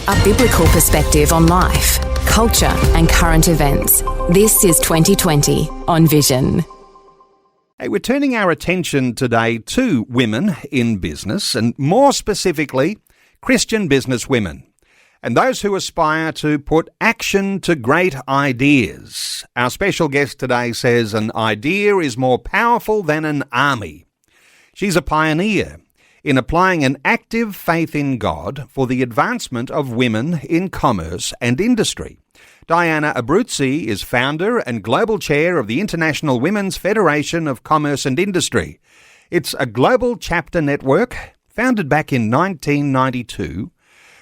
A biblical perspective on life, culture and current events. This is 2020 on Vision. Hey, we're turning our attention today to women in business, and more specifically, Christian business women, and those who aspire to put action to great ideas. Our special guest today says an idea is more powerful than an army. She's a pioneer in applying an active faith in God for the advancement of women in commerce and industry. Diana Abruzzi is founder and global chair of the International Women's Federation of Commerce and Industry. It's a global chapter network founded back in 1992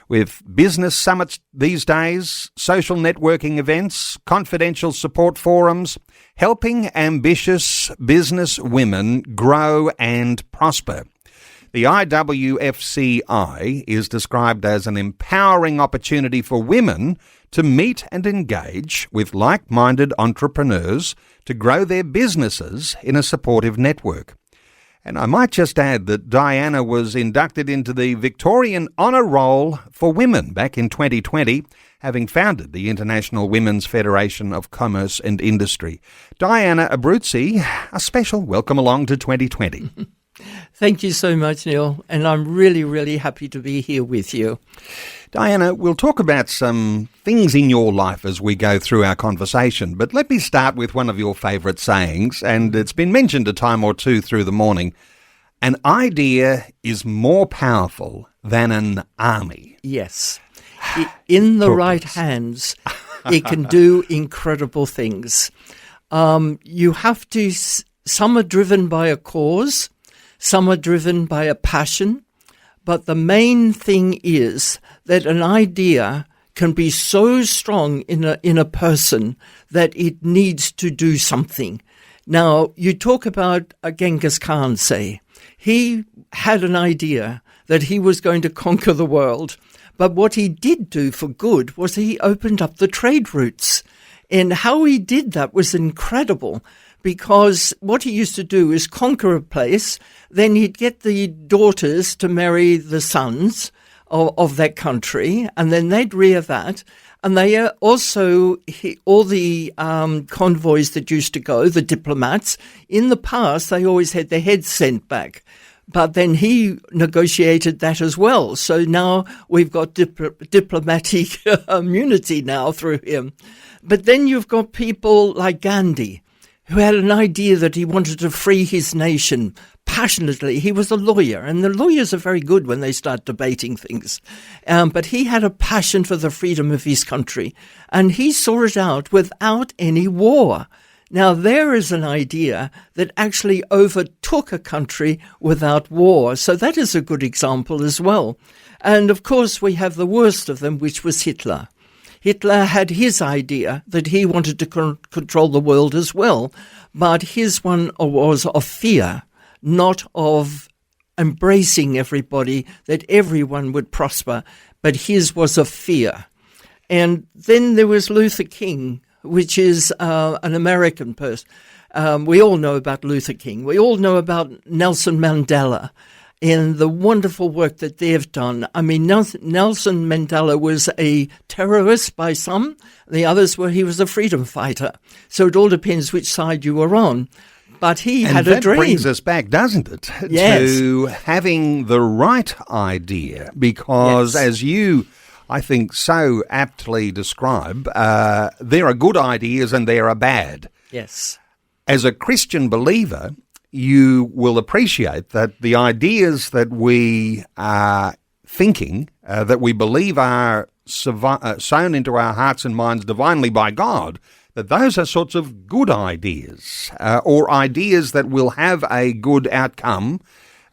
with business summits these days, social networking events, confidential support forums, helping ambitious business women grow and prosper. The IWFCI is described as an empowering opportunity for women to meet and engage with like-minded entrepreneurs to grow their businesses in a supportive network. And I might just add that Diana was inducted into the Victorian Honour Roll for Women back in 2020, having founded the International Women's Federation of Commerce and Industry. Diana Abruzzi, a special welcome along to 2020. Thank you so much, Neil, and I'm really, really happy to be here with you. Diana, we'll talk about some things in your life as we go through our conversation, but let me start with one of your favourite sayings, and it's been mentioned a time or two through the morning. An idea is more powerful than an army. Yes. In the right hands, it can do incredible things. You have to, some are driven by a cause, some are driven by a passion, but the main thing is that an idea can be so strong in a person that it needs to do something. Now, you talk about Genghis Khan, say. He had an idea that he was going to conquer the world, but what he did do for good was he opened up the trade routes. And how he did that was incredible, because what he used to do is conquer a place, then he'd get the daughters to marry the sons of that country, and then they'd rear that. And they also, all the convoys that used to go, the diplomats, in the past, they always had their heads sent back. But then he negotiated that as well. So now we've got diplomatic immunity now through him. But then you've got people like Gandhi, who had an idea that he wanted to free his nation passionately. He was a lawyer, and the lawyers are very good when they start debating things. But he had a passion for the freedom of his country, and he saw it out without any war. Now, there is an idea that actually overtook a country without war. So that is a good example as well. And, of course, we have the worst of them, which was Hitler. Hitler had his idea that he wanted to control the world as well, but his one was of fear, not of embracing everybody, that everyone would prosper, but his was of fear. And then there was Luther King, which is an American person. We all know about Luther King. We all know about Nelson Mandela and the wonderful work that they've done. I mean, Nelson Mandela was a terrorist by some. The others he was a freedom fighter. So it all depends which side you were on. But he had a dream. And that brings us back, doesn't it, yes, to having the right idea. Because as you, I think, so aptly describe, there are good ideas and there are bad. Yes. As a Christian believer, you will appreciate that the ideas that we are thinking, that we believe are sown into our hearts and minds divinely by God, that those are sorts of good ideas, or ideas that will have a good outcome,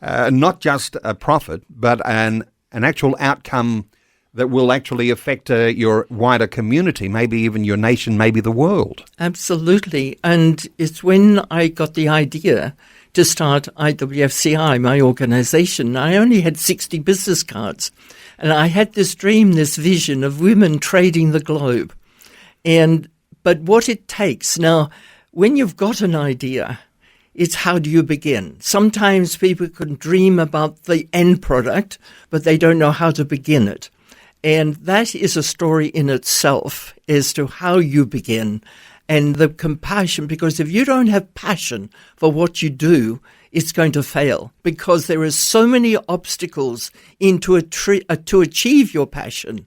not just a profit, but an actual outcome that will actually affect your wider community, maybe even your nation, maybe the world. Absolutely. And it's when I got the idea to start IWFCI, my organization. I only had 60 business cards. And I had this dream, this vision of women trading the globe. But what it takes, now, when you've got an idea, it's how do you begin? Sometimes people can dream about the end product, but they don't know how to begin it. And that is a story in itself as to how you begin and the compassion, because if you don't have passion for what you do, it's going to fail, because there are so many obstacles to achieve your passion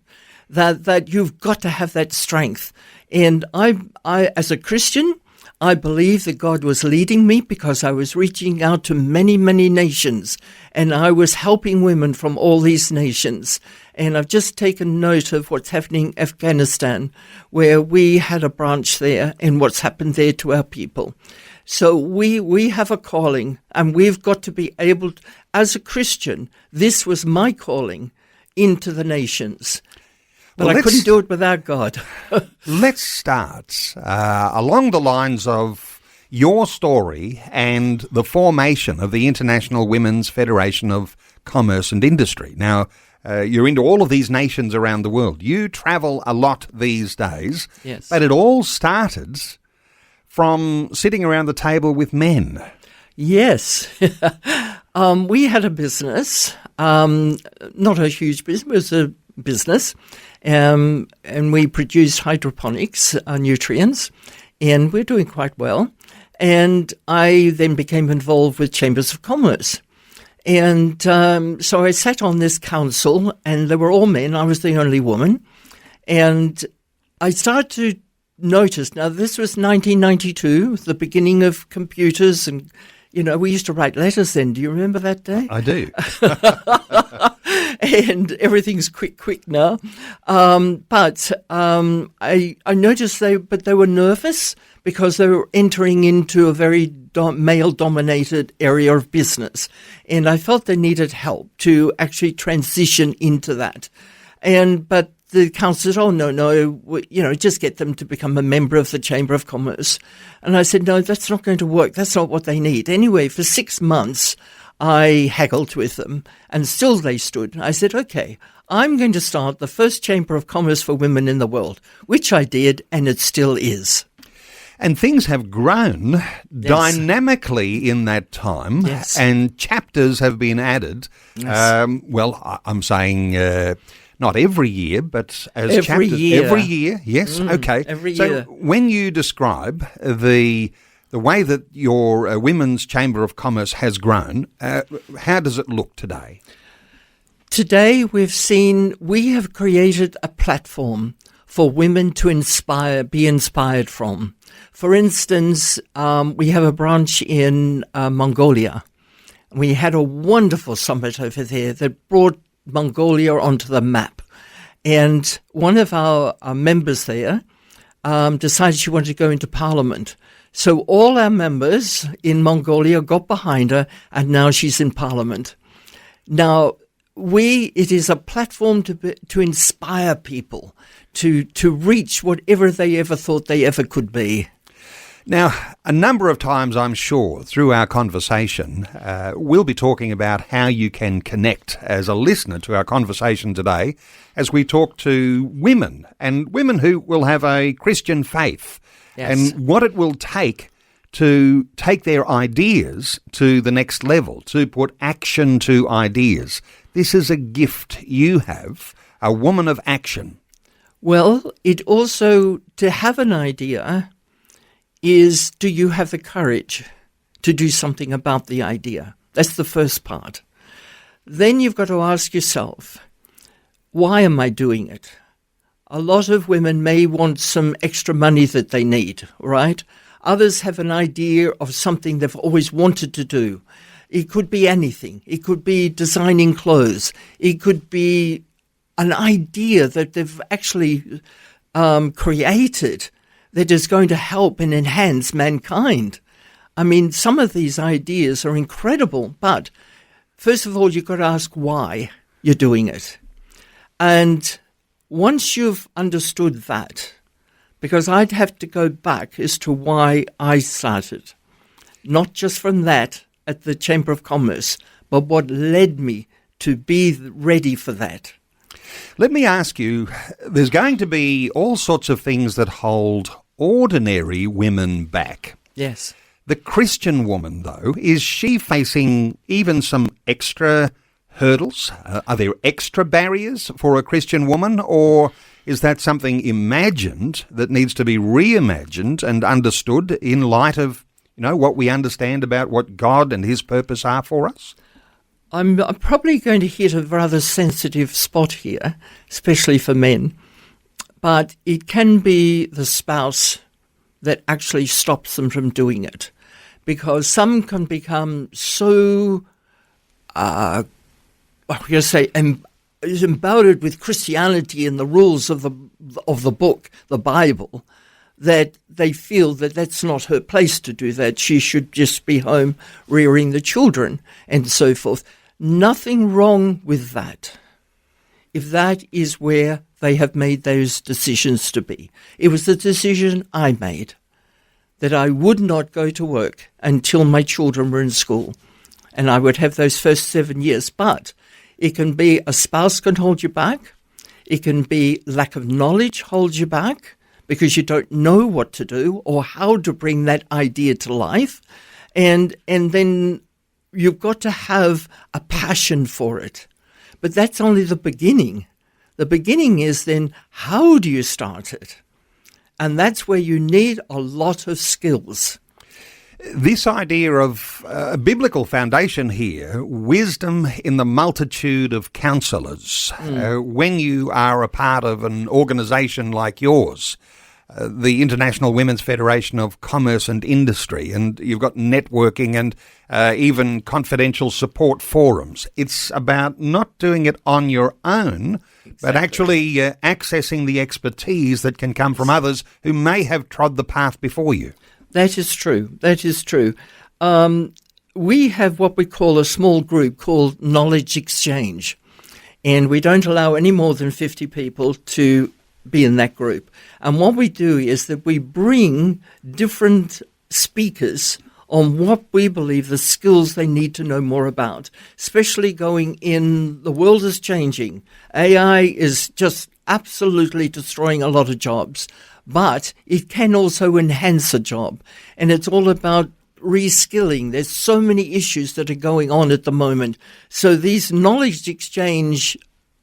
that you've got to have that strength. And I, as a Christian, I believe that God was leading me because I was reaching out to many, many nations, and I was helping women from all these nations. And I've just taken note of what's happening in Afghanistan, where we had a branch there, and what's happened there to our people. So we have a calling, and we've got to be able to, as a Christian, this was my calling into the nations. But I couldn't do it without God. Let's start along the lines of your story and the formation of the International Women's Federation of Commerce and Industry. Now, you're into all of these nations around the world. You travel a lot these days. Yes. But it all started from sitting around the table with men. Yes. We had a business, not a huge business, it was a business. And we produced hydroponics nutrients, and we're doing quite well. And I then became involved with Chambers of Commerce. And so I sat on this council, and they were all men. I was the only woman. And I started to notice, now this was 1992, the beginning of computers, and, you know, we used to write letters then. Do you remember that day? I do. And everything's quick now. But I noticed they were nervous because they were entering into a very male-dominated area of business. And I felt they needed help to actually transition into that. But the council said, oh, no, just get them to become a member of the Chamber of Commerce. And I said, no, that's not going to work. That's not what they need. Anyway, for 6 months, I haggled with them, and still they stood. I said, okay, I'm going to start the first Chamber of Commerce for women in the world, which I did, and it still is. And things have grown dynamically in that time, and chapters have been added. Yes. I'm saying not every year, but as every chapters. Year. Every year, yes, okay. Every year. So when you describe the way that your Women's Chamber of Commerce has grown, how does it look today? Today we have created a platform for women to be inspired from. For instance, we have a branch in Mongolia. We had a wonderful summit over there that brought Mongolia onto the map. And one of our members there decided she wanted to go into Parliament. So all our members in Mongolia got behind her, and now she's in Parliament. Now, it is a platform to inspire people to reach whatever they ever thought they ever could be. Now, a number of times, I'm sure, through our conversation, we'll be talking about how you can connect as a listener to our conversation today as we talk to women, and women who will have a Christian faith, and what it will take to take their ideas to the next level, to put action to ideas. This is a gift you have, a woman of action. Well, it also, to have an idea is, do you have the courage to do something about the idea? That's the first part. Then you've got to ask yourself, why am I doing it? A lot of women may want some extra money that they need, right? Others have an idea of something they've always wanted to do. It could be anything. It could be designing clothes. It could be an idea that they've actually created that is going to help and enhance mankind. I mean, some of these ideas are incredible, but first of all, you've got to ask why you're doing it. And once you've understood that, because I'd have to go back as to why I started, not just from that at the Chamber of Commerce, but what led me to be ready for that. Let me ask you, there's going to be all sorts of things that hold ordinary women back. Yes. The Christian woman, though, is she facing even some extra hurdles? Are there extra barriers for a Christian woman, or is that something imagined that needs to be reimagined and understood in light of, what we understand about what God and his purpose are for us? I'm probably going to hit a rather sensitive spot here, especially for men, but it can be the spouse that actually stops them from doing it, because some can become so, embodied with Christianity and the rules of the book, the Bible, that they feel that that's not her place to do that. She should just be home rearing the children and so forth. Nothing wrong with that, if that is where they have made those decisions to be. It was the decision I made, that I would not go to work until my children were in school, and I would have those first 7 years. But it can be a spouse can hold you back. It can be lack of knowledge holds you back because you don't know what to do or how to bring that idea to life. And then you've got to have a passion for it. But that's only the beginning. The beginning is then, how do you start it? And that's where you need a lot of skills. This idea of a biblical foundation here, wisdom in the multitude of counsellors. When you are a part of an organisation like yours, the International Women's Federation of Commerce and Industry, and you've got networking and even confidential support forums. It's about not doing it on your own, but actually accessing the expertise that can come from others who may have trod the path before you. That is true. That is true. We have what we call a small group called Knowledge Exchange, and we don't allow any more than 50 people to be in that group. And what we do is that we bring different speakers on what we believe the skills they need to know more about, especially going in, the world is changing. AI is just absolutely destroying a lot of jobs, but it can also enhance a job. And it's all about reskilling. There's so many issues that are going on at the moment. So these knowledge exchange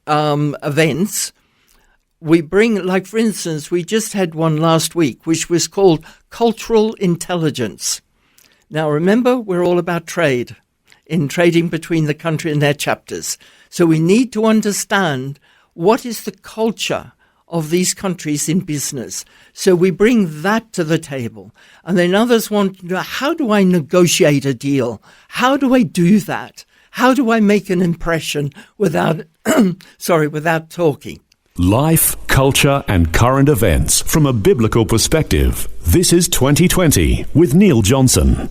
events, we bring, like for instance, we just had one last week, which was called Cultural Intelligence. Now remember, we're all about trade, in trading between the country and their chapters. So we need to understand what is the culture of these countries in business. So we bring that to the table. And then others want to know, how do I negotiate a deal? How do I do that? How do I make an impression without, without talking? Life, culture and current events from a biblical perspective. This is 2020 with Neil Johnson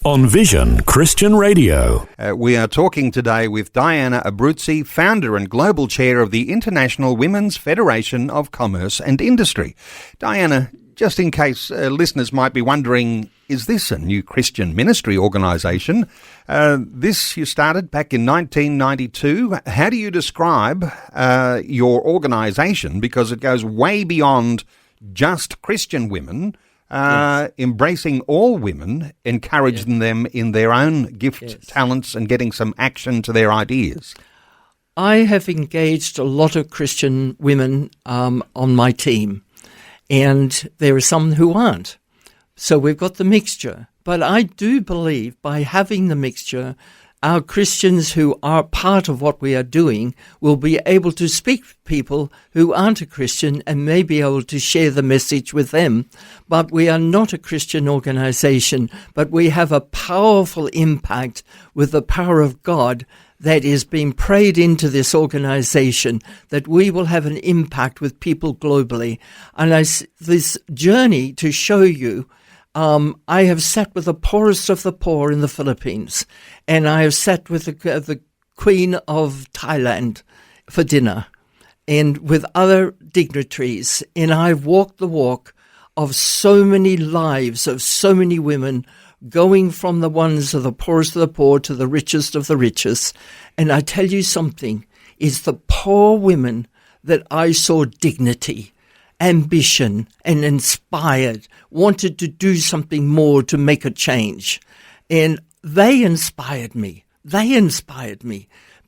on Vision Christian Radio. We are talking today with Diana Abruzzi, founder and global chair of the International Women's Federation of Commerce and Industry. Diana, just in case listeners might be wondering, is this a new Christian ministry organisation? This you started back in 1992. How do you describe your organisation? Because it goes way beyond just Christian women. Yes. Embracing all women, encouraging them in their own gift, talents, and getting some action to their ideas. I have engaged a lot of Christian women on my team, and there are some who aren't. So we've got the mixture. But I do believe by having the mixture, our Christians who are part of what we are doing will be able to speak to people who aren't a Christian and may be able to share the message with them. But we are not a Christian organization, but we have a powerful impact with the power of God that is being prayed into this organization, that we will have an impact with people globally. And this journey to show you, I have sat with the poorest of the poor in the Philippines, and I have sat with the Queen of Thailand for dinner, and with other dignitaries, and I've walked the walk of so many lives of so many women, going from the ones of the poorest of the poor to the richest of the richest. And I tell you something, it's the poor women that I saw dignity, ambition, and inspired, wanted to do something more to make a change. And they inspired me.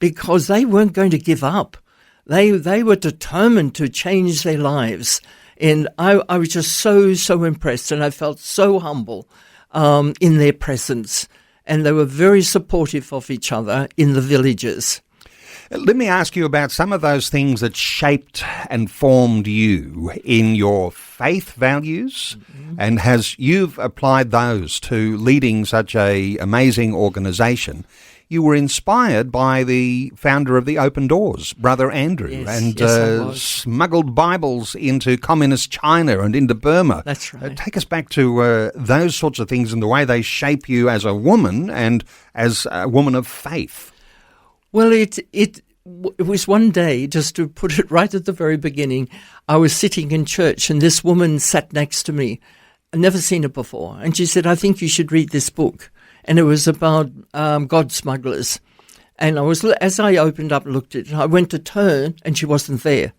because they weren't going to give up. They were determined to change their lives. And I was just so impressed, and I felt so humble in their presence. And they were very supportive of each other in the villages. Let me ask you about some of those things that shaped and formed you in your faith values, and as you've applied those to leading such a amazing organisation. You were inspired by the founder of the Open Doors, Brother Andrew, and smuggled Bibles into communist China and into Burma. That's right. Take us back to those sorts of things and the way they shape you as a woman and as a woman of faith. Well, it was one day, just to put it right at the very beginning, I was sitting in church and this woman sat next to me. I'd never seen her before. And she said, I think you should read this book. And it was about God smugglers. And as I opened up and looked at it, I went to turn and she wasn't there.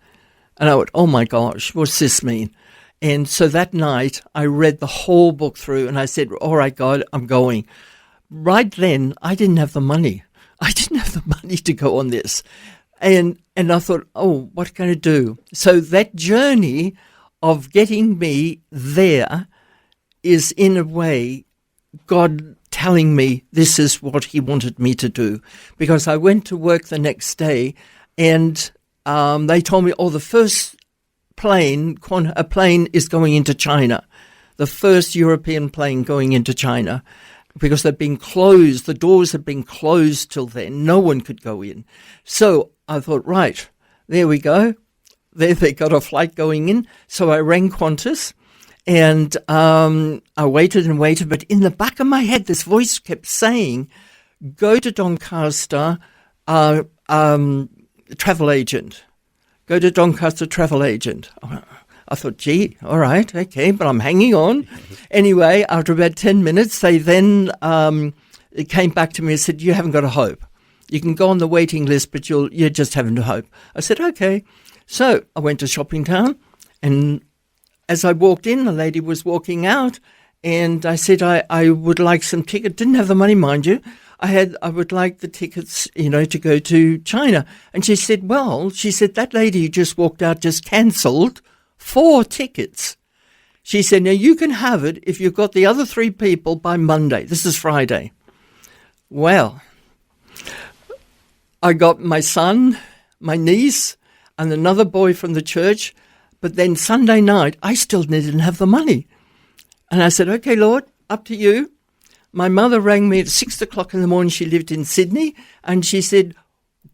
And I went, oh my gosh, what's this mean? And so that night I read the whole book through and I said, all right, God, I'm going. Right then, I didn't have the money. I didn't have the money to go on this. And I thought, oh, what can I do? So that journey of getting me there is in a way God telling me this is what he wanted me to do. Because I went to work the next day and they told me, the first a plane is going into China. The first European plane going into China. Because they'd been closed, the doors had been closed till then. No one could go in. So I thought, right, there we go. They got a flight going in. So I rang Qantas. And I waited and waited, but in the back of my head, this voice kept saying, go to Doncaster travel agent. Go to Doncaster travel agent. I thought, gee, all right, okay, but I'm hanging on. Anyway, after about 10 minutes, they then it came back to me and said, you haven't got a hope. You can go on the waiting list, but you're just having a hope. I said, okay. So I went to Shopping Town, and as I walked in, the lady was walking out, and I said, I would like some tickets. Didn't have the money, mind you. I would like the tickets, to go to China. And she said, that lady who just walked out just cancelled 4 tickets. She said, now you can have it if you've got the other 3 people by Monday. This is Friday. Well, I got my son, my niece, and another boy from the church. But then Sunday night, I still didn't have the money. And I said, okay, Lord, up to you. My mother rang me at 6 o'clock in the morning. She lived in Sydney. And she said,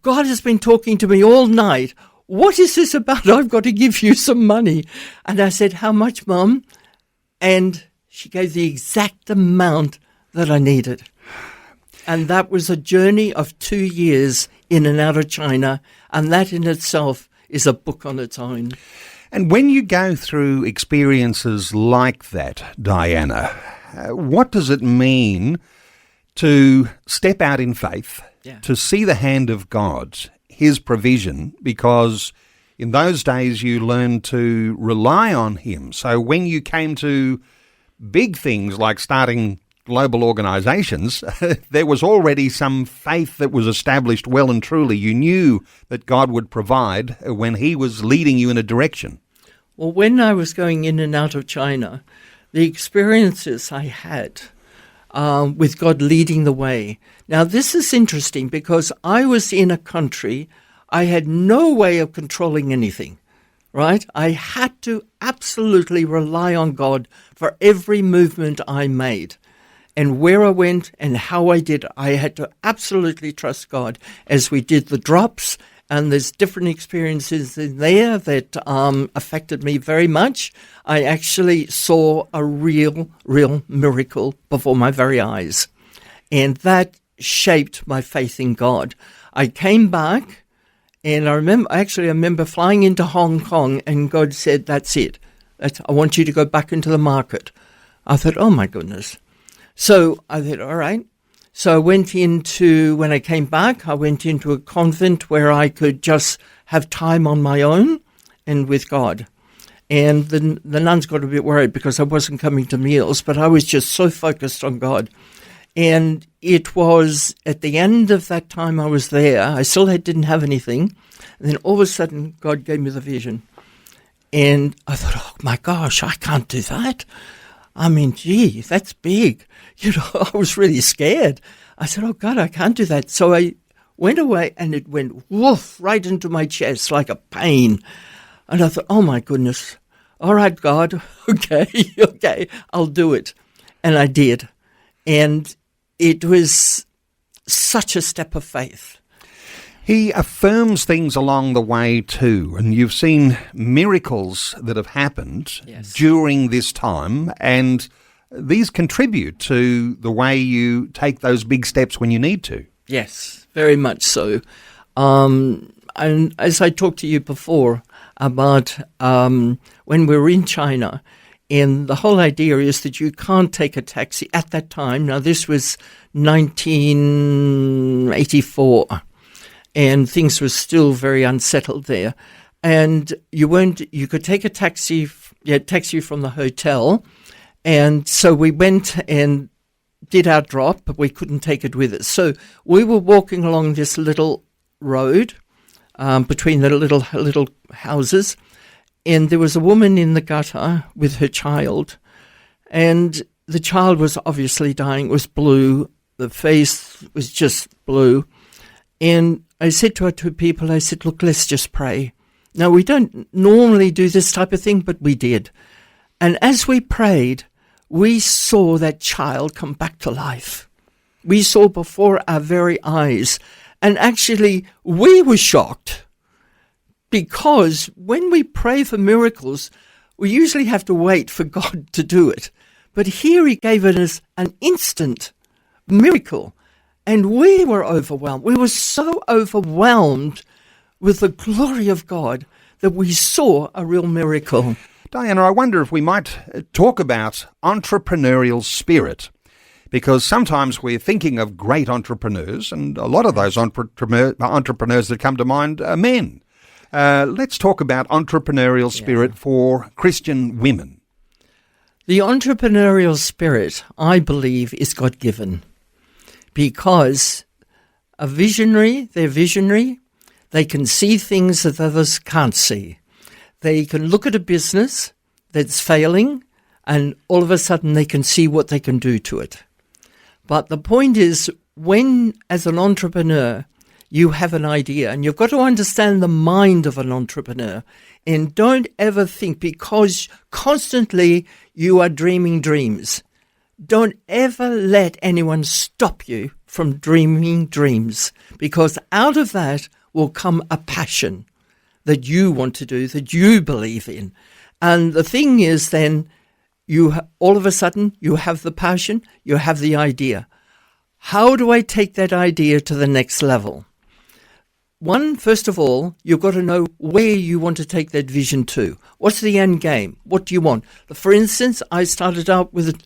God has been talking to me all night. What is this about? I've got to give you some money. And I said, how much, Mum? And she gave the exact amount that I needed. And that was a journey of 2 years in and out of China. And that in itself is a book on its own. And when you go through experiences like that, Diana, what does it mean to step out in faith, to see the hand of God, his provision, because in those days you learned to rely on him. So when you came to big things like starting global organisations, there was already some faith that was established well and truly. You knew that God would provide when he was leading you in a direction. Well, when I was going in and out of China, the experiences I had with God leading the way. Now, this is interesting because I was in a country, I had no way of controlling anything, right? I had to absolutely rely on God for every movement I made. And where I went and how I did, I had to absolutely trust God as we did the drops. And there's different experiences in there that affected me very much. I actually saw a real miracle before my very eyes. And that shaped my faith in God. I came back, and I remember flying into Hong Kong, and God said, that's it. I want you to go back into the market. I thought, oh my goodness. So I thought, all right. So when I came back, I went into a convent where I could just have time on my own and with God. And the nuns got a bit worried because I wasn't coming to meals, but I was just so focused on God. And it was at the end of that time I was there, I still didn't have anything. And then all of a sudden, God gave me the vision. And I thought, oh my gosh, I can't do that. I mean, gee, that's big. I was really scared. I said, oh God, I can't do that. So I went away and it went woof right into my chest like a pain. And I thought, oh my goodness, all right, God, okay, I'll do it. And I did. And it was such a step of faith. He affirms things along the way too, and you've seen miracles that have happened during this time, and these contribute to the way you take those big steps when you need to. Yes, very much so. And as I talked to you before about when we were in China, and the whole idea is that you can't take a taxi at that time. Now, this was 1984. And things were still very unsettled there. And you could take a taxi from the hotel. And so we went and did our drop, but we couldn't take it with us. So we were walking along this little road between the little houses. And there was a woman in the gutter with her child. And the child was obviously dying. It was blue. The face was just blue. And I said to our two people, I said, look, let's just pray. Now, we don't normally do this type of thing, but we did. And as we prayed, we saw that child come back to life. We saw before our very eyes. And actually, we were shocked because when we pray for miracles, we usually have to wait for God to do it. But here he gave us an instant miracle. And we were overwhelmed. We were so overwhelmed with the glory of God that we saw a real miracle. Diana, I wonder if we might talk about entrepreneurial spirit, because sometimes we're thinking of great entrepreneurs, and a lot of those entrepreneurs that come to mind are men. Let's talk about entrepreneurial spirit for Christian women. The entrepreneurial spirit, I believe, is God-given. Because they're visionary, they can see things that others can't see. They can look at a business that's failing, and all of a sudden they can see what they can do to it. But the point is, when, as an entrepreneur, you have an idea, and you've got to understand the mind of an entrepreneur, and don't ever think, because constantly you are dreaming dreams, don't ever let anyone stop you from dreaming dreams, because out of that will come a passion that you want to do, that you believe in. And the thing is then, all of a sudden, you have the passion, you have the idea. How do I take that idea to the next level? First of all, you've got to know where you want to take that vision to. What's the end game? What do you want? For instance, I started out with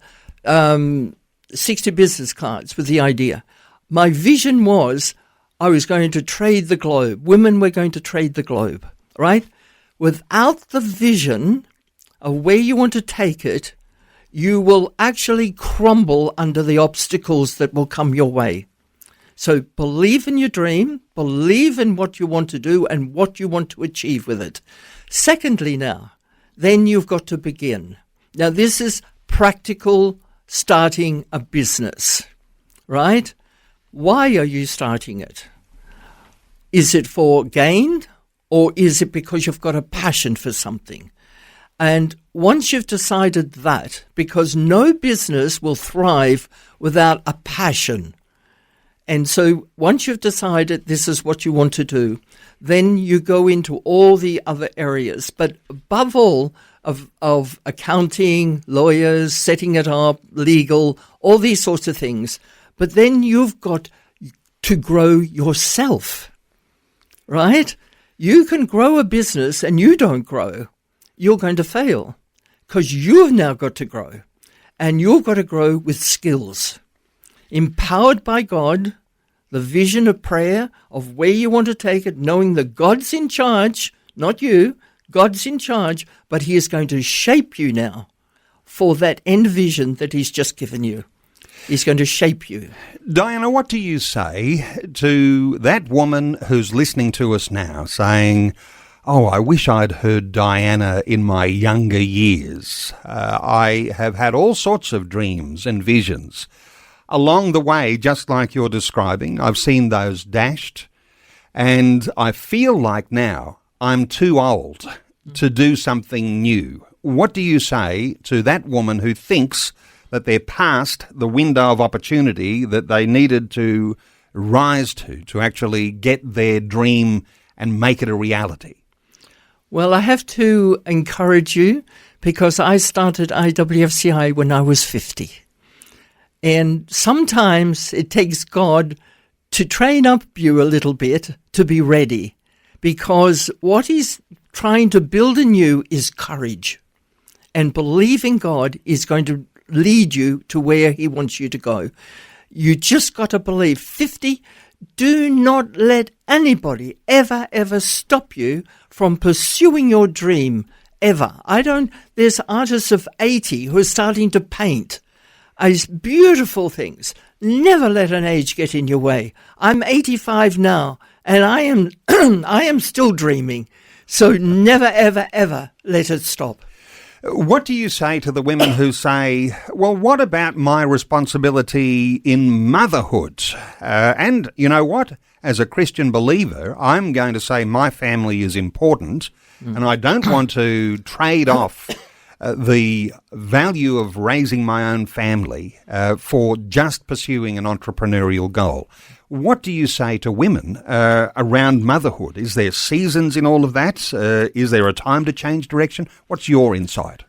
60 business cards with the idea. My vision was I was going to trade the globe. Women were going to trade the globe, right? Without the vision of where you want to take it, you will actually crumble under the obstacles that will come your way. So believe in your dream, believe in what you want to do and what you want to achieve with it. Secondly now, then you've got to begin. Now this is practical starting a business, right? Why are you starting it? Is it for gain, or is it because you've got a passion for something? And once you've decided that, because no business will thrive without a passion. And so once you've decided this is what you want to do, then you go into all the other areas. But above all, of accounting, lawyers, setting it up, legal, all these sorts of things. But then you've got to grow yourself, right? You can grow a business and you don't grow, you're going to fail, because you've now got to grow. And you've got to grow with skills. Empowered by God, the vision of prayer, of where you want to take it, knowing that God's in charge, not you, God's in charge, but he is going to shape you now for that end vision that he's just given you. is going to shape you. Diana, what do you say to that woman who's listening to us now saying, oh, I wish I'd heard Diana in my younger years. I have had all sorts of dreams and visions. Along the way, just like you're describing, I've seen those dashed, and I feel like now I'm too old to do something new. What do you say to that woman who thinks that they're past the window of opportunity that they needed to rise to actually get their dream and make it a reality? Well, I have to encourage you, because I started IWFCI when I was 50. And sometimes it takes God to train up you a little bit to be ready, because what he's trying to build in you is courage. And believing God is going to lead you to where he wants you to go. You just got to believe. 50, do not let anybody ever stop you from pursuing your dream, ever. There's artists of 80 who are starting to paint. It's beautiful things. Never let an age get in your way. I'm 85 now, and I am I am still dreaming. So never, ever let it stop. What do you say to the women who say, well, what about my responsibility in motherhood? And you know what? As a Christian believer, I'm going to say my family is important, and I don't want to trade off the value of raising my own family for just pursuing an entrepreneurial goal. What do you say to women around motherhood? Is there seasons in all of that? Is there a time to change direction? What's your insight?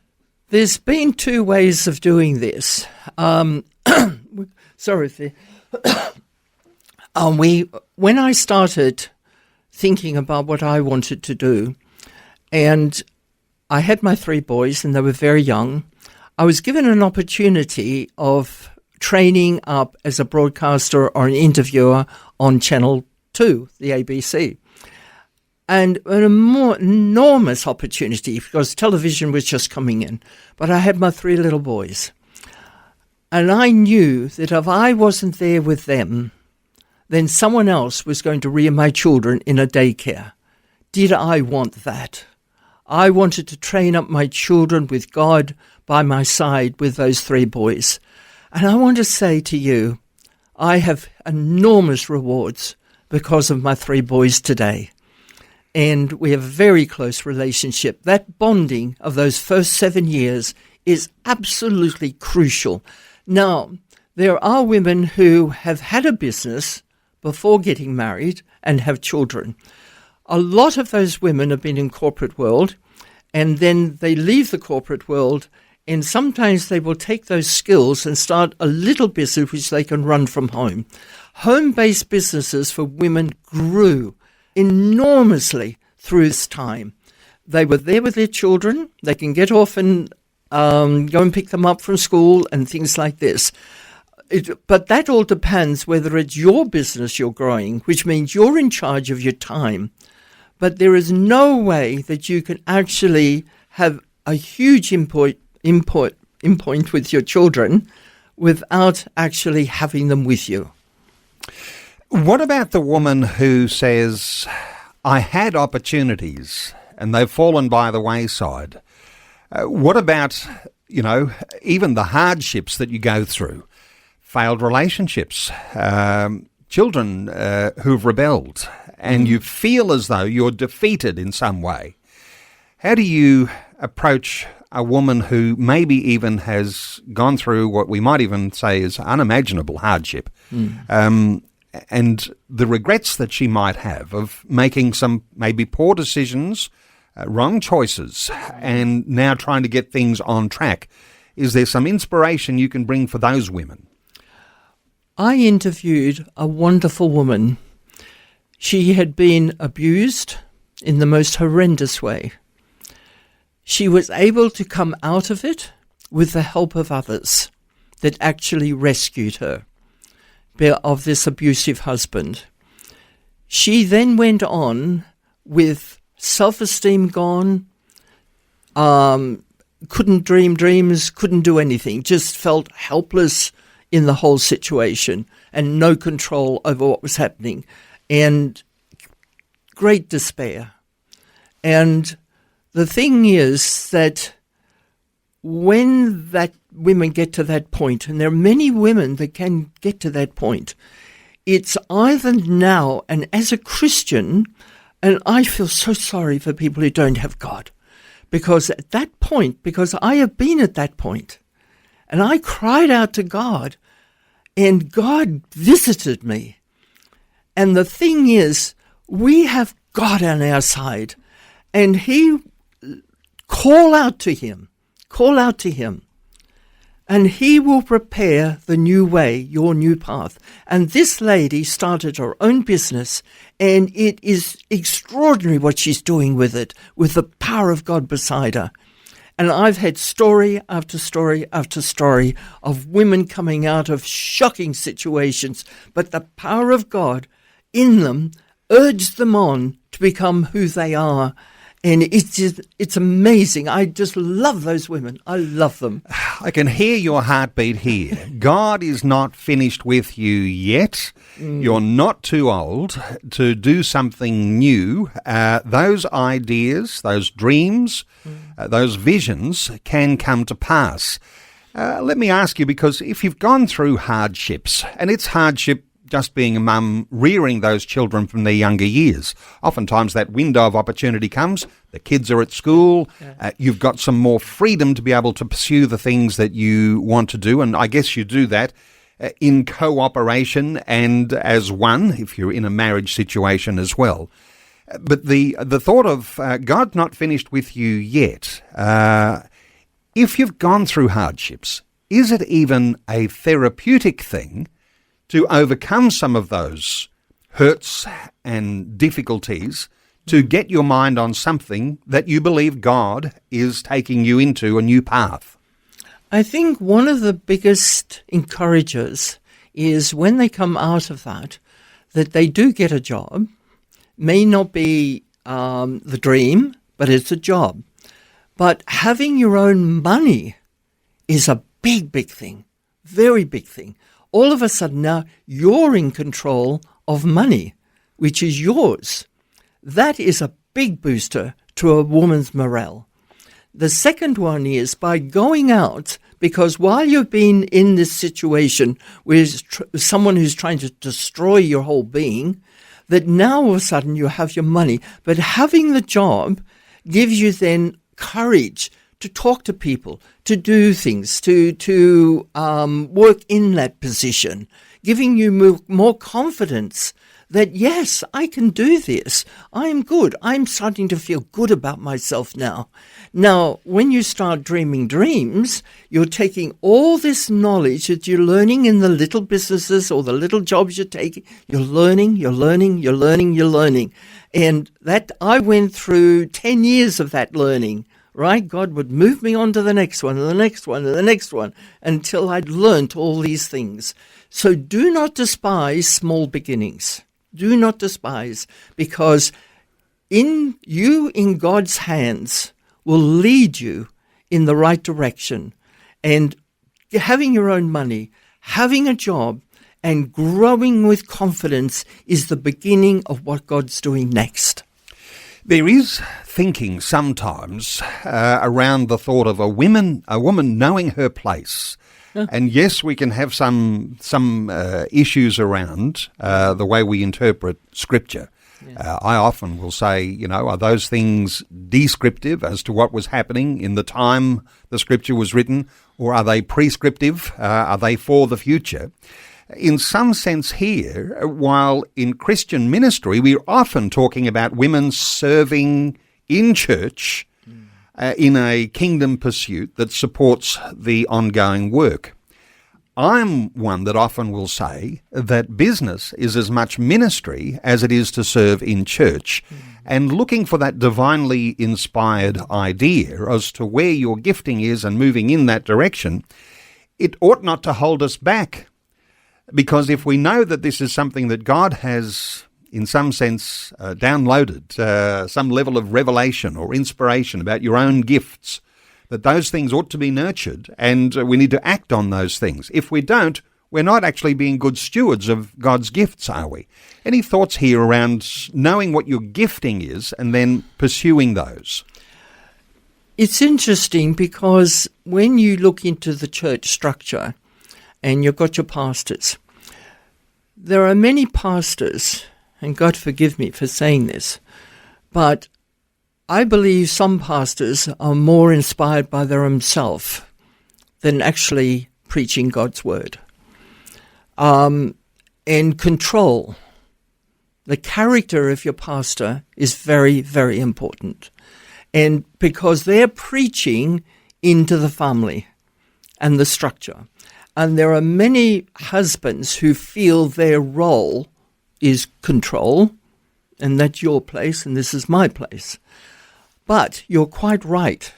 There's been two ways of doing this. Sorry. When I started thinking about what I wanted to do, and I had my 3 boys and they were very young, I was given an opportunity of training up as a broadcaster or an interviewer on Channel 2, the ABC. And an enormous opportunity, because television was just coming in. But I had my 3 little boys. And I knew that if I wasn't there with them, then someone else was going to rear my children in a daycare. Did I want that? I wanted to train up my children with God by my side with those 3 boys. And I want to say to you, I have enormous rewards because of my 3 boys today. And we have a very close relationship. That bonding of those first 7 years is absolutely crucial. Now, there are women who have had a business before getting married and have children. A lot of those women have been in corporate world, and then they leave the corporate world, and sometimes they will take those skills and start a little business which they can run from home. Home-based businesses for women grew enormously through this time. They were there with their children. They can get off and go and pick them up from school and things like this. But that all depends whether it's your business you're growing, which means you're in charge of your time. But there is no way that you can actually have a huge input with your children without actually having them with you. What about the woman who says, I had opportunities and they've fallen by the wayside? What about, even the hardships that you go through? Failed relationships, children who've rebelled, and you feel as though you're defeated in some way. How do you approach a woman who maybe even has gone through what we might even say is unimaginable hardship, and the regrets that she might have of making some maybe poor decisions, wrong choices, and now trying to get things on track? Is there some inspiration you can bring for those women? I interviewed a wonderful woman. She had been abused in the most horrendous way. She was able to come out of it with the help of others that actually rescued her of this abusive husband. She then went on with self-esteem gone, couldn't dream dreams, couldn't do anything, just felt helpless in the whole situation and no control over what was happening, and great despair. And the thing is that when that women get to that point, and there are many women that can get to that point, it's either now, and as a Christian, and I feel so sorry for people who don't have God, because at that point, because I have been at that point, and I cried out to God, and God visited me. And the thing is, we have God on our side, and call out to Him, and He will prepare the new way, your new path. And this lady started her own business, and it is extraordinary what she's doing with it, with the power of God beside her. And I've had story after story after story of women coming out of shocking situations, but the power of God in them urged them on to become who they are. And it's amazing. I just love those women. I love them. I can hear your heartbeat here. God is not finished with you yet. You're not too old to do something new. Those ideas, those dreams, those visions can come to pass. Let me ask you, because if you've gone through hardships, and it's hardship just being a mum, rearing those children from their younger years. Oftentimes that window of opportunity comes, the kids are at school, you've got some more freedom to be able to pursue the things that you want to do, and I guess you do that in cooperation and as one, if you're in a marriage situation as well. But the thought of God's not finished with you yet, if you've gone through hardships, is it even a therapeutic thing to overcome some of those hurts and difficulties, to get your mind on something that you believe God is taking you into a new path? I think one of the biggest encouragers is when they come out of that they do get a job. May not be the dream, but it's a job. But having your own money is a big, big thing, very big thing. All of a sudden now you're in control of money, which is yours. That is a big booster to a woman's morale. The second one is by going out, because while you've been in this situation with someone who's trying to destroy your whole being, that now all of a sudden you have your money. But having the job gives you then courage to talk to people, to do things, to work in that position, giving you more confidence that, yes, I can do this. I'm good. I'm starting to feel good about myself now. Now, when you start dreaming dreams, you're taking all this knowledge that you're learning in the little businesses or the little jobs you're taking. You're learning. And that I went through 10 years of that learning. Right? God would move me on to the next one and the next one and the next one until I'd learnt all these things. So do not despise small beginnings. Do not despise, because in God's hands will lead you in the right direction. And having your own money, having a job, and growing with confidence is the beginning of what God's doing next. There is thinking sometimes around the thought of a woman knowing her place. And yes, we can have some issues around the way we interpret Scripture. I often will say, are those things descriptive as to what was happening in the time the Scripture was written, or are they prescriptive? Are they for the future? In some sense here, while in Christian ministry, we're often talking about women serving in church in a kingdom pursuit that supports the ongoing work. I'm one that often will say that business is as much ministry as it is to serve in church, and looking for that divinely inspired idea as to where your gifting is and moving in that direction, it ought not to hold us back. Because if we know that this is something that God has, in some sense, downloaded, some level of revelation or inspiration about your own gifts, that those things ought to be nurtured and we need to act on those things. If we don't, we're not actually being good stewards of God's gifts, are we? Any thoughts here around knowing what your gifting is and then pursuing those? It's interesting because when you look into the church structure and you've got your pastors, there are many pastors, and God forgive me for saying this, but I believe some pastors are more inspired by their own self than actually preaching God's word. And control. The character of your pastor is very, very important. And because they're preaching into the family and the structure. And there are many husbands who feel their role is control, and that's your place, and this is my place. But you're quite right.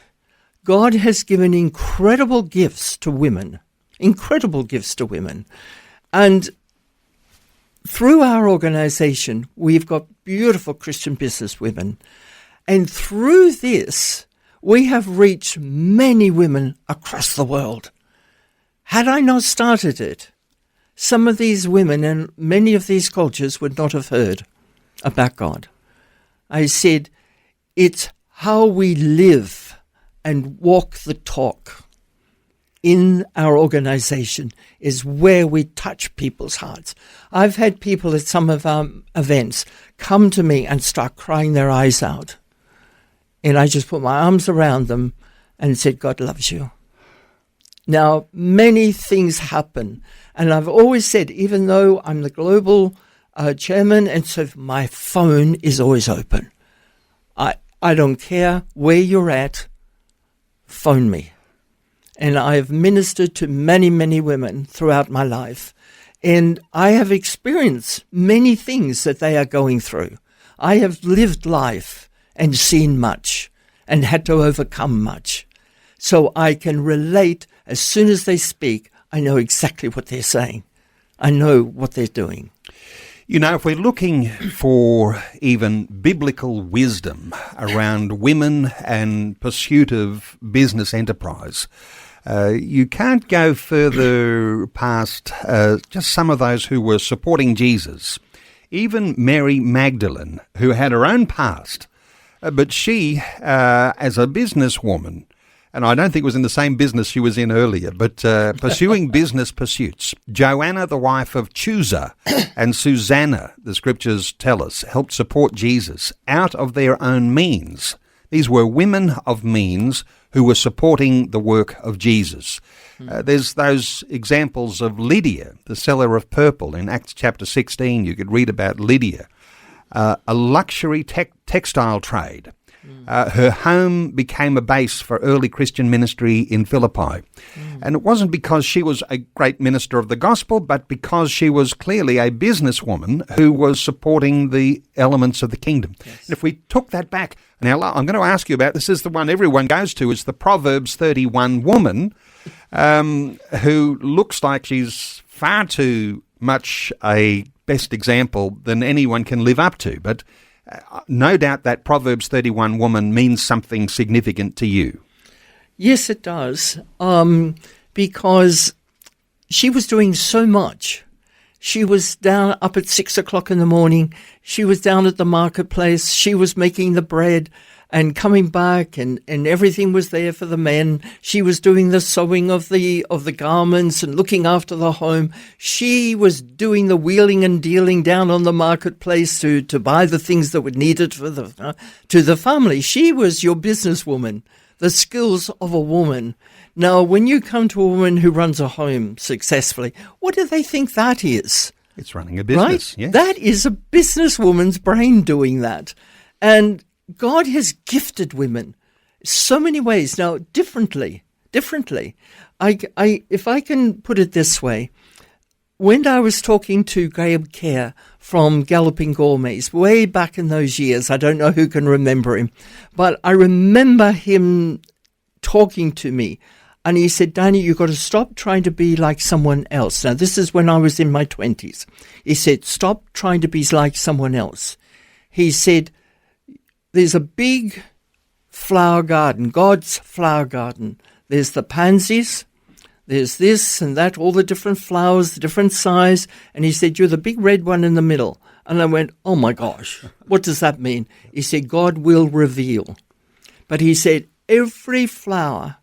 God has given incredible gifts to women, And through our organization, we've got beautiful Christian business women. And through this, we have reached many women across the world. Had I not started it, some of these women and many of these cultures would not have heard about God. I said, it's how we live and walk the talk in our organization is where we touch people's hearts. I've had people at some of our events come to me and start crying their eyes out. And I just put my arms around them and said, God loves you. Now, many things happen. And I've always said, even though I'm the global chairman, and so my phone is always open. I don't care where you're at, phone me. And I have ministered to many, many women throughout my life. And I have experienced many things that they are going through. I have lived life and seen much and had to overcome much. So I can relate. As soon as they speak, I know exactly what they're saying. I know what they're doing. You know, if we're looking for even biblical wisdom around women and pursuit of business enterprise, you can't go further past just some of those who were supporting Jesus. Even Mary Magdalene, who had her own past, but she, as a businesswoman, and I don't think it was in the same business she was in earlier, but pursuing business pursuits. Joanna, the wife of Chusa, and Susanna, the scriptures tell us, helped support Jesus out of their own means. These were women of means who were supporting the work of Jesus. There's those examples of Lydia, the seller of purple. In Acts chapter 16, you could read about Lydia, a luxury textile trade. Her home became a base for early Christian ministry in Philippi. And it wasn't because she was a great minister of the gospel, but because she was clearly a businesswoman who was supporting the elements of the kingdom. Yes. And if we took that back, now I'm going to ask you about, this is the one everyone goes to, is the Proverbs 31 woman who looks like she's far too much a best example than anyone can live up to. But no doubt that Proverbs 31 woman means something significant to you. Yes, it does, because she was doing so much. She was down up at 6 o'clock in the morning. She was down at the marketplace. She was making the bread and coming back, and everything was there for the men. She was doing the sewing of the garments and looking after the home. She was doing the wheeling and dealing down on the marketplace to buy the things that were needed for to the family. She was your businesswoman, the skills of a woman. Now, when you come to a woman who runs a home successfully, what do they think that is? It's running a business, right? Yes. That is a businesswoman's brain doing that. And God has gifted women so many ways. Now, differently. If I can put it this way, when I was talking to Graham Kerr from Galloping Gourmets way back in those years, I don't know who can remember him, but I remember him talking to me, and he said, Danny, you've got to stop trying to be like someone else. Now, this is when I was in my 20s. He said, stop trying to be like someone else. He said, there's a big flower garden, God's flower garden. There's the pansies, There's this and that, all the different flowers, the different size. And he said, you're the big red one in the middle. And I went, oh my gosh, what does that mean? He said, God will reveal. But he said, every flower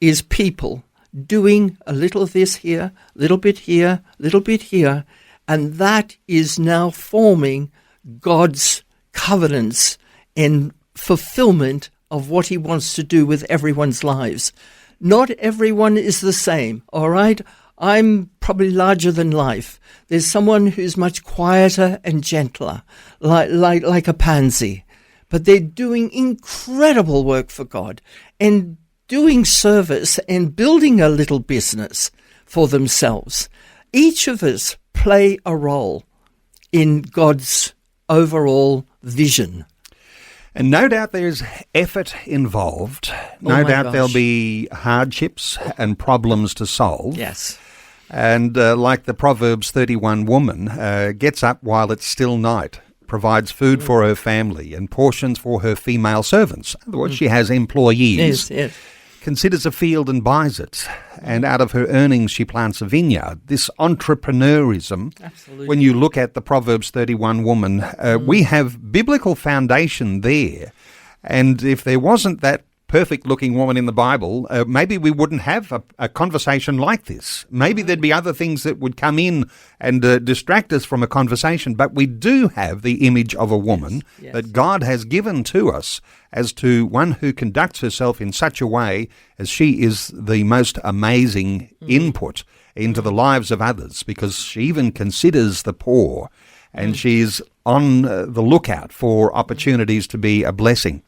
is people doing a little of this here, a little bit here, a little bit here. And that is now forming God's covenants and fulfillment of what he wants to do with everyone's lives. Not everyone is the same, all right? I'm probably larger than life. There's someone who's much quieter and gentler, like a pansy. But they're doing incredible work for God and doing service and building a little business for themselves. Each of us play a role in God's overall vision. And no doubt there's effort involved. No doubt there'll be hardships and problems to solve. Yes. And like the Proverbs 31 woman, gets up while it's still night, provides food for her family and portions for her female servants. In other words, she has employees. Yes. Considers a field and buys it, and out of her earnings she plants a vineyard. This entrepreneurism, Absolutely. when you look at the Proverbs 31 woman, we have biblical foundation there. And if there wasn't that perfect-looking woman in the Bible, maybe we wouldn't have a conversation like this. Maybe there'd be other things that would come in and distract us from a conversation, but we do have the image of a woman that God has given to us as to one who conducts herself in such a way as she is the most amazing input into the lives of others, because she even considers the poor, and she's on the lookout for opportunities to be a blessing.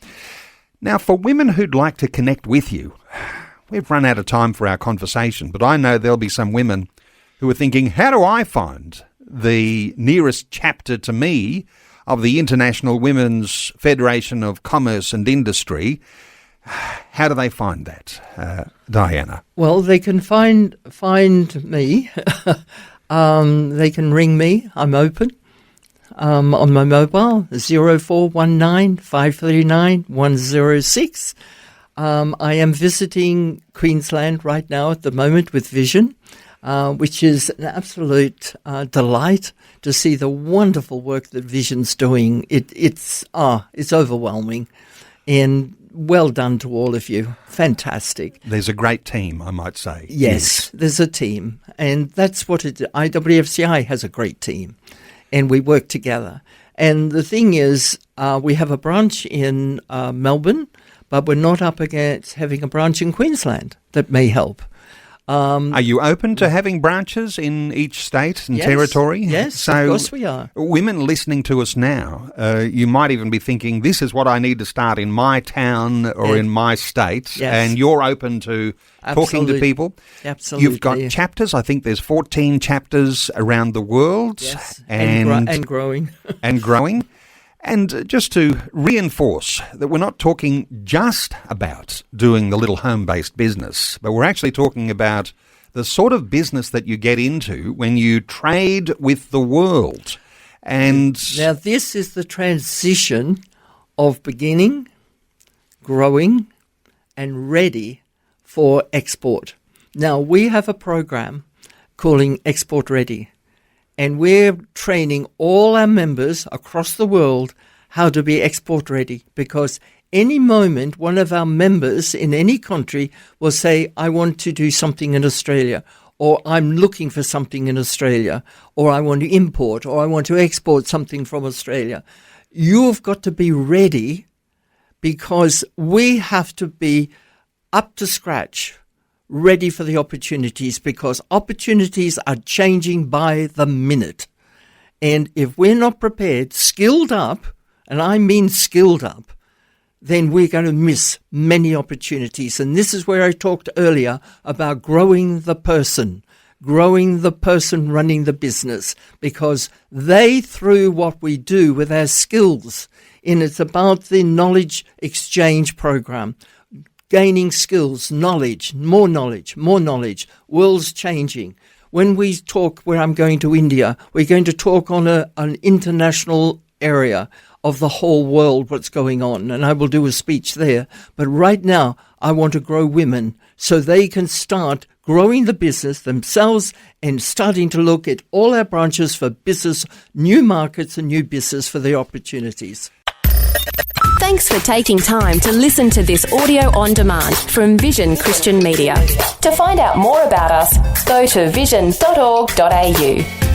Now, for women who'd like to connect with you, we've run out of time for our conversation, but I know there'll be some women who are thinking, how do I find the nearest chapter to me of the International Women's Federation of Commerce and Industry? How do they find that, Diana? Well, they can find me. They can ring me. I'm open. On my mobile, 0419 539 106. I am visiting Queensland right now at the moment with Vision, which is an absolute delight to see the wonderful work that Vision's doing. It's overwhelming, and well done to all of you. Fantastic. There's a great team, I might say. Yes, there's a team, and that's what IWFCI has a great team. And we work together. And the thing is, we have a branch in Melbourne, but we're not up against having a branch in Queensland that may help. Are you open to having branches in each state and territory? Yes, so of course we are. Women listening to us now, you might even be thinking, this is what I need to start in my town or in my state, and you're open to talking to people. Absolutely. You've got chapters. I think there's 14 chapters around the world. Yes, and growing. and growing. And just to reinforce that we're not talking just about doing the little home-based business, but we're actually talking about the sort of business that you get into when you trade with the world. And now this is the transition of beginning, growing, and ready for export. Now we have a program calling Export Ready. And we're training all our members across the world how to be export ready, because any moment one of our members in any country will say, I want to do something in Australia, or I'm looking for something in Australia, or I want to import, or I want to export something from Australia. You've got to be ready, because we have to be up to scratch, ready for the opportunities, because opportunities are changing by the minute. And if we're not prepared, skilled up, and I mean skilled up, then we're going to miss many opportunities. And this is where I talked earlier about growing the person running the business, because they, through what we do with our skills, and it's about the knowledge exchange program, gaining skills, knowledge, more knowledge, world's changing. When we talk, where I'm going to India, we're going to talk on an international area of the whole world, what's going on, and I will do a speech there. But right now, I want to grow women so they can start growing the business themselves and starting to look at all our branches for business, new markets and new business for the opportunities. Thanks for taking time to listen to this audio on demand from Vision Christian Media. To find out more about us, go to vision.org.au.